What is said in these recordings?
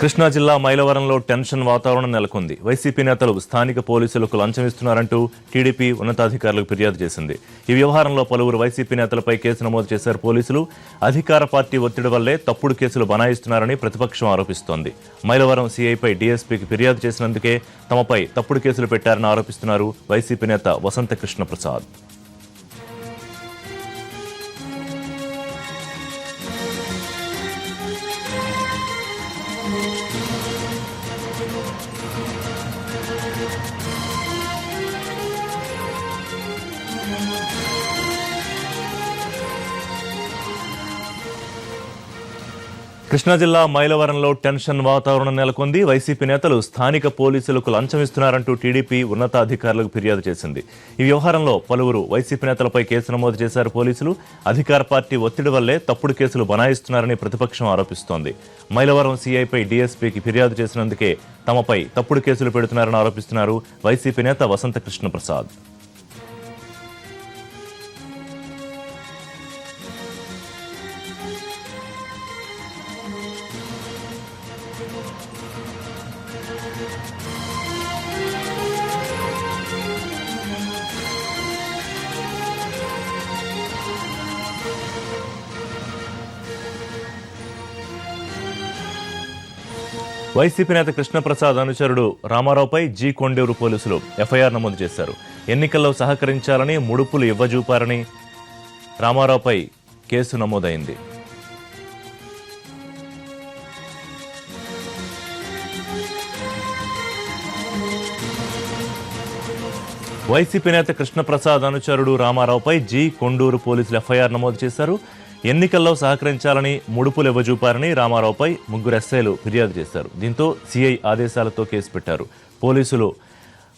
కృష్ణా జిల్లా మైలవరంలో టెన్షన్ వాతావరణం నెలకొంది. వైసీపీ నేతలు స్థానిక పోలీసులకు లంచం ఇస్తున్నారంటూ టీడీపీ ఉన్నతాధికారులకు ఫిర్యాదు చేసింది. ఈ వ్యవహారంలో పలువురు వైసీపీ నేతలపై కేసు నమోదు చేశారు పోలీసులు. అధికార పార్టీ ఒత్తిడి వల్లే తప్పుడు కేసులు బనాయిస్తున్నారని ప్రతిపక్షం ఆరోపిస్తోంది. మైలవరం సీఐపై డీఎస్పీకి ఫిర్యాదు చేసినందుకే తమపై తప్పుడు కేసులు పెట్టారని ఆరోపిస్తున్నారు వైసీపీ నేత వసంత కృష్ణ ప్రసాద్. కృష్ణా జిల్లా మైలవరంలో టెన్షన్ వాతావరణం నెలకొంది. వైసీపీ నేతలు స్థానిక పోలీసులకు లంచం ఇస్తున్నారంటూ టీడీపీ ఉన్నతాధికారులకు ఫిర్యాదు చేసింది. ఈ వ్యవహారంలో పలువురు వైసీపీ నేతలపై కేసు నమోదు చేశారు పోలీసులు. అధికార పార్టీ ఒత్తిడి వల్లే తప్పుడు కేసులు బనాయిస్తున్నారని ప్రతిపక్షం ఆరోపిస్తోంది. మైలవరం సీఐపై డీఎస్పీకి ఫిర్యాదు చేసినందుకే తమపై తప్పుడు కేసులు పెడుతున్నారని ఆరోపిస్తున్నారు వైసీపీ నేత వసంత కృష్ణ ప్రసాద్. వైసీపీ నేత కృష్ణప్రసాద్ అనుచరుడు రామారావుపై జీ కొండూరు పోలీసులు ఎఫ్ఐఆర్ నమోదు చేశారు. ఎన్నికల్లో సహకరించాలని ముడుపులు ఇవ్వజూపారని రామారావుపై కేసు నమోదైంది. వైసీపీ నేత కృష్ణప్రసాద్ అనుచరుడు రామారావుపై జీ కొండూరు పోలీసులు ఎఫ్ఐఆర్ నమోదు చేశారు. ఎన్నికల్లో సహకరించాలని ముడుపులు ఇవ్వజూపారని రామారావుపై ముగ్గురు ఎస్ఐలు ఫిర్యాదు చేశారు. దీంతో సీఐ ఆదేశాలతో కేసు పెట్టారు పోలీసులు.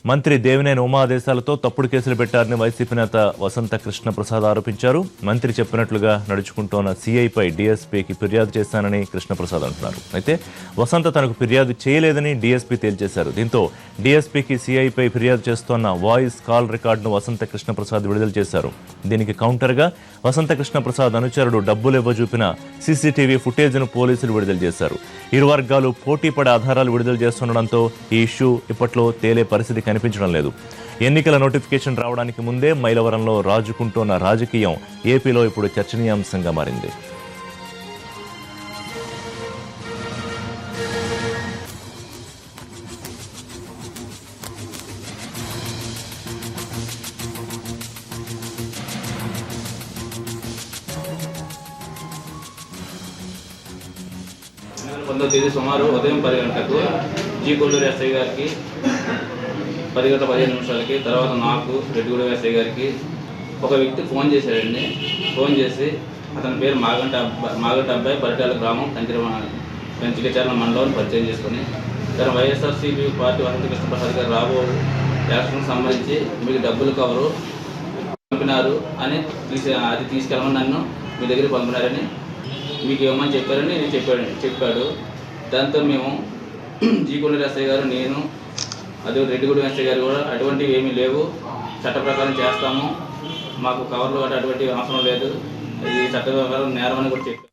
మంత్రి దేవినేని ఉమా ఆదేశాలతో తప్పుడు కేసులు పెట్టారని వైసీపీ నేత వసంత కృష్ణ ప్రసాద్ ఆరోపించారు. మంత్రి చెప్పినట్లుగా నడుచుకుంటోన్న సీఐపై డీఎస్పీకి ఫిర్యాదు చేశానని కృష్ణప్రసాద్ అంటున్నారు. అయితే వసంత తనకు ఫిర్యాదు చేయలేదని డీఎస్పీ తేల్చేశారు. దీంతో డీఎస్పీకి సీఐపై ఫిర్యాదు చేస్తోన్న వాయిస్ కాల్ రికార్డును వసంత కృష్ణప్రసాద్ విడుదల చేశారు. దీనికి కౌంటర్గా వసంత కృష్ణప్రసాద్ అనుచరుడు డబ్బులు ఇవ్వజూపిన సీసీటీవీ ఫుటేజ్ను పోలీసులు విడుదల చేశారు. ఇరు వర్గాలు పోటీపడే ఆధారాలు విడుదల చేస్తుండడంతో ఈ ఇష్యూ ఇప్పట్లో తేలే పరిస్థితి కనిపించడం లేదు. ఎన్నికల నోటిఫికేషన్ రావడానికి ముందే మైలవరంలో రాజుకుంటోన్న రాజకీయం ఏపీలో ఇప్పుడు చర్చనీయాంశంగా మారింది. తేదీ సుమారు ఉదయం 10 గంటలకు జీ కొండూరు ఎస్ఐ గారికి 10 గంటల 15 నిమిషాలకి, తర్వాత నాకు రెడ్డిగూడెం ఎస్ఐ గారికి ఒక వ్యక్తి ఫోన్ చేశాడండి. ఫోన్ చేసి అతని పేరు మాగంట అబ్బాయి, పరిటాల గ్రామం, కంచికచర్ల మండలం పరిచయం చేసుకుని తన వైఎస్ఆర్సీపీ పార్టీ వసంత కృష్ణప్రసాద్ గారు రాబో ఎలక్షన్కి సంబంధించి మీకు డబ్బులు కవరు పంపినారు అని అది తీసుకెళ్ళమని నన్ను మీ దగ్గరికి పంపినారని మీకు ఏమని చెప్పారని చెప్పాడు. దాంతో మేము జీ కొండూరు ఎస్ఐ గారు, నేను, అదే రెడ్డిగూడెం ఎస్ఐ గారు కూడా అటువంటివి ఏమీ లేవు, చట్ట ప్రకారం చేస్తాము, మాకు కవర్లు అటువంటివి అవసరం లేదు, ఇది చట్ట ప్రకారం నేరం అని కూడా చెప్పారు.